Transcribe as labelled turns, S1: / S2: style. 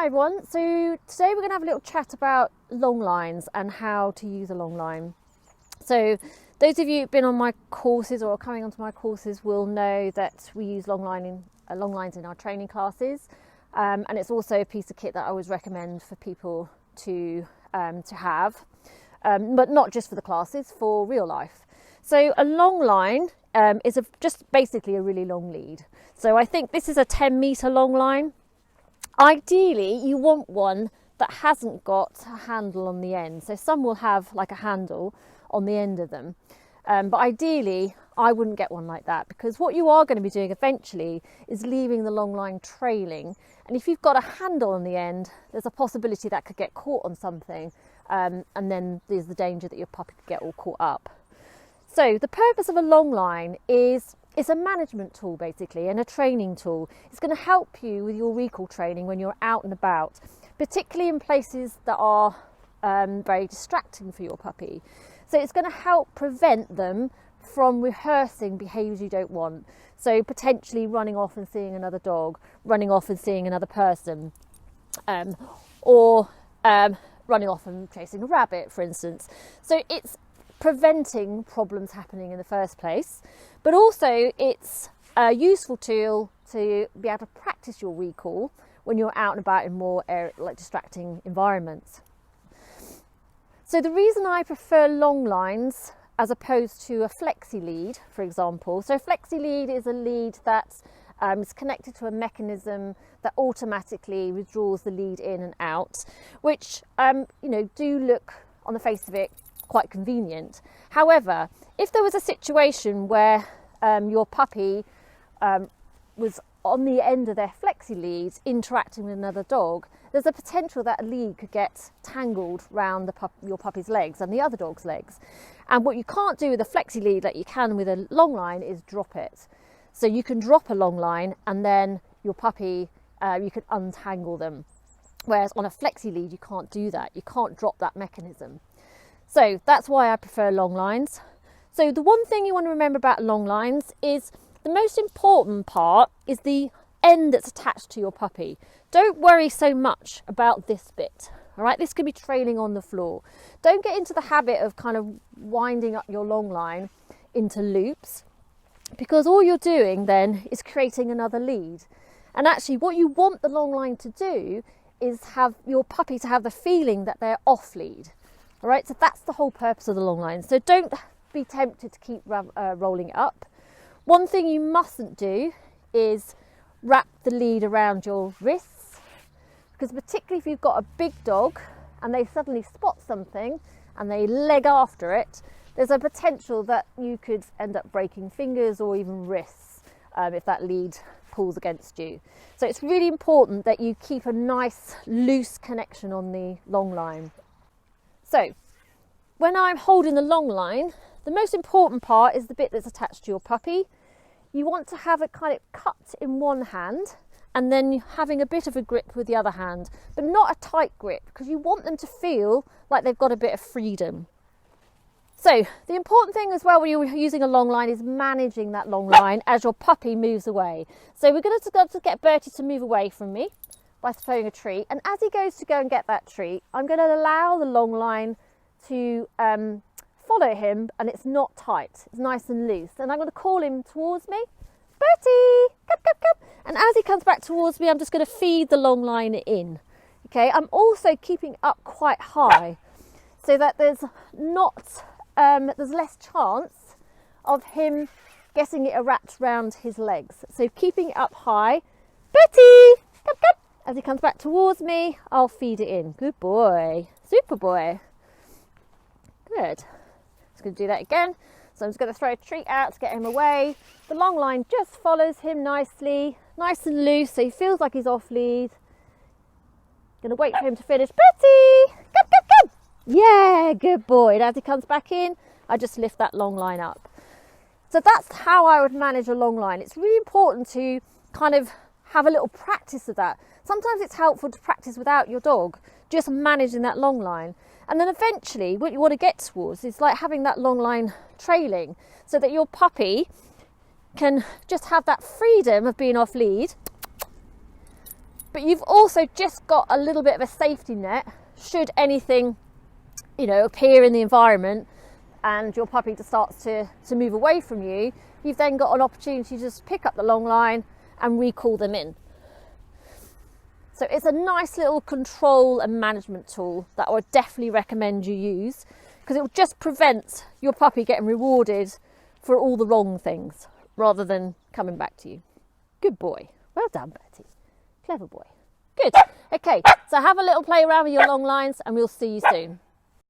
S1: Hi everyone, so today we're going to have a little chat about long lines and how to use a long line. So those of you who've been on my courses or are coming onto my courses will know that we use long lines in our training classes, and it's also a piece of kit that I always recommend for people to have, but not just for the classes, for real life. So a long line is just basically a really long lead. So I think this is a 10-meter long line. Ideally, you want one that hasn't got a handle on the end. So some will have like a handle on the end of them. But ideally, I wouldn't get one like that, because what you are going to be doing eventually is leaving the long line trailing. And if you've got a handle on the end, there's a possibility that could get caught on something. And then there's the danger that your puppy could get all caught up. So the purpose of a long line is it's a management tool basically, and a training tool. It's going to help you with your recall training when you're out and about, particularly in places that are very distracting for your puppy. So it's going to help prevent them from rehearsing behaviours you don't want. So potentially running off and seeing another dog, running off and seeing another person, or running off and chasing a rabbit, for instance. So it's preventing problems happening in the first place, but also it's a useful tool to be able to practice your recall when you're out and about in more distracting environments. So the reason I prefer long lines as opposed to a flexi lead, for example, so a flexi lead is a lead that is connected to a mechanism that automatically withdraws the lead in and out, which do look on the face of it quite convenient. However, if there was a situation where your puppy was on the end of their flexi lead interacting with another dog, there's a potential that a lead could get tangled around your puppy's legs and the other dog's legs. And what you can't do with a flexi lead like you can with a long line is drop it. So you can drop a long line and then your puppy, you can untangle them. Whereas on a flexi lead, you can't do that. You can't drop that mechanism. So that's why I prefer long lines. So the one thing you want to remember about long lines is the most important part is the end that's attached to your puppy. Don't worry so much about this bit. All right, this could be trailing on the floor. Don't get into the habit of kind of winding up your long line into loops, because all you're doing then is creating another lead. And actually what you want the long line to do is have your puppy to have the feeling that they're off lead. All right, so that's the whole purpose of the long line. So don't be tempted to keep rolling it up. One thing you mustn't do is wrap the lead around your wrists, because particularly if you've got a big dog and they suddenly spot something and they leg after it, there's a potential that you could end up breaking fingers or even wrists if that lead pulls against you. So it's really important that you keep a nice loose connection on the long line. So when I'm holding the long line, the most important part is the bit that's attached to your puppy. You want to have it kind of cut in one hand and then having a bit of a grip with the other hand, but not a tight grip, because you want them to feel like they've got a bit of freedom. So the important thing as well when you're using a long line is managing that long line as your puppy moves away. So we're going to get Bertie to move away from me by throwing a treat, and as he goes to go and get that treat, I'm going to allow the long line to follow him, and it's not tight, it's nice and loose, and I'm going to call him towards me. Bertie, come, come, come. And as he comes back towards me, I'm just going to feed the long line in. Okay, I'm also keeping up quite high so that there's less chance of him getting it wrapped around his legs. So keeping it up high. Bertie, come, come. As he comes back towards me, I'll feed it in. Good boy. Super boy. Good. Just going to do that again. So I'm just going to throw a treat out to get him away. The long line just follows him nicely, nice and loose, so he feels like he's off lead. Going to wait for him to finish. Bertie! Come, come, come! Yeah, good boy. And as he comes back in, I just lift that long line up. So that's how I would manage a long line. It's really important to kind of have a little practice of that. Sometimes it's helpful to practice without your dog, just managing that long line. And then eventually what you want to get towards is like having that long line trailing, so that your puppy can just have that freedom of being off lead But you've also just got a little bit of a safety net should anything, you know, appear in the environment and your puppy just starts to move away from you. You've then got an opportunity to just pick up the long line and recall them in. So it's a nice little control and management tool that I would definitely recommend you use, because it will just prevent your puppy getting rewarded for all the wrong things rather than coming back to you. Good boy. Well done, Bertie. Clever boy. Good. Okay, so have a little play around with your long lines and we'll see you soon.